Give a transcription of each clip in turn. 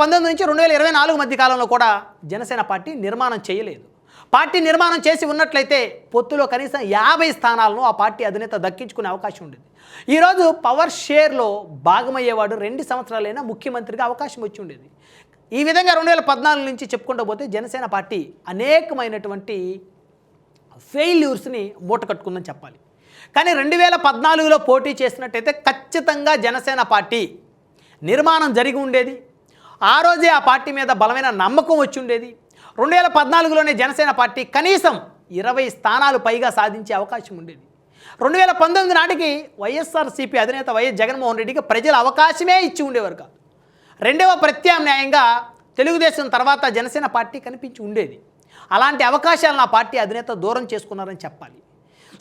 2019 నుంచి 2024 మధ్య కాలంలో కూడా జనసేన పార్టీ నిర్మాణం చేయలేదు. పార్టీ నిర్మాణం చేసి ఉన్నట్లయితే పొత్తులో కనీసం 50 స్థానాలను ఆ పార్టీ అధినేత దక్కించుకునే అవకాశం ఉండేది. ఈరోజు పవర్ షేర్లో భాగమయ్యేవాడు 2 సంవత్సరాలైనా ముఖ్యమంత్రిగా అవకాశం వచ్చి ఉండేది. ఈ విధంగా 2014 నుంచి చెప్పుకుంటూ పోతే జనసేన పార్టీ అనేకమైనటువంటి ఫెయిల్యూర్స్ని మూట కట్టుకుందని చెప్పాలి. కానీ 2014లో పోటీ చేసినట్టయితే ఖచ్చితంగా జనసేన పార్టీ నిర్మాణం జరిగి ఉండేది. ఆ రోజే ఆ పార్టీ మీద బలమైన నమ్మకం వచ్చి ఉండేది. 2014లోనే జనసేన పార్టీ కనీసం 20 స్థానాలు పైగా సాధించే అవకాశం ఉండేది. 2019 నాటికి వైఎస్ఆర్సీపీ అధినేత వైఎస్ జగన్మోహన్ రెడ్డికి ప్రజలు అవకాశమే ఇచ్చి ఉండేవారు కాదు. రెండవ ప్రత్యామ్నాయంగా తెలుగుదేశం తర్వాత జనసేన పార్టీ కనిపించి ఉండేది. అలాంటి అవకాశాలను ఆ పార్టీ అధినేత దూరం చేసుకున్నారని చెప్పాలి.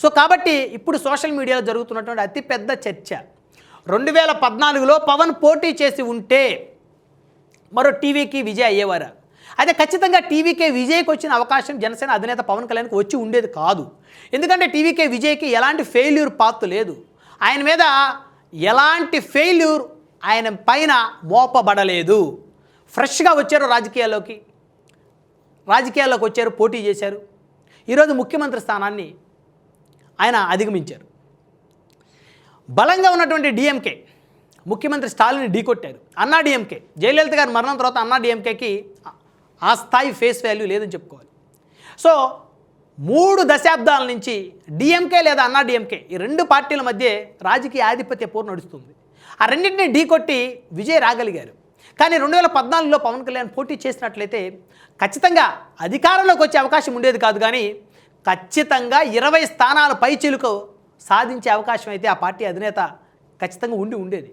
సో కాబట్టి ఇప్పుడు సోషల్ మీడియాలో జరుగుతున్నటువంటి అతిపెద్ద చర్చ, 2014లో పవన్ పోటీ చేసి ఉంటే మరో టీవీకి విజయ్ అయ్యేవారా? అయితే ఖచ్చితంగా టీవీకే విజయ్కి వచ్చిన అవకాశం జనసేన అధినేత పవన్ కళ్యాణ్కి వచ్చి ఉండేది కాదు. ఎందుకంటే టీవీకే విజయ్కి ఎలాంటి ఫెయిల్యూర్ పాత్ లేదు. ఆయన మీద ఎలాంటి ఫెయిల్యూర్ ఆయన పైన మోపబడలేదు. ఫ్రెష్గా వచ్చారు రాజకీయాల్లోకి వచ్చారు, పోటీ చేశారు. ఈరోజు ముఖ్యమంత్రి స్థానాన్ని ఆయన అధిగమించారు. బలంగా ఉన్నటువంటి డిఎంకే ముఖ్యమంత్రి స్టాలిన్ని ఢీకొట్టారు. అన్నా డిఎంకే జయలలిత గారి మరణం తర్వాత అన్నా డిఎంకేకి ఆ స్థాయి ఫేస్ వాల్యూ లేదని చెప్పుకోవాలి. సో 3 దశాబ్దాల నుంచి డిఎంకే లేదా అన్నా డిఎంకే ఈ 2 పార్టీల మధ్య రాజకీయ ఆధిపత్య పోరు నడుస్తుంది. ఆ రెండింటిని ఢీకొట్టి విజయ్ రాగలిగారు. కానీ 2014లో పవన్ కళ్యాణ్ పోటీ చేసినట్లయితే ఖచ్చితంగా అధికారంలోకి వచ్చే అవకాశం ఉండేది కాదు. కానీ ఖచ్చితంగా 20 స్థానాల పైచిలుకు సాధించే అవకాశం అయితే ఆ పార్టీ అధినేత ఖచ్చితంగా ఉండేది.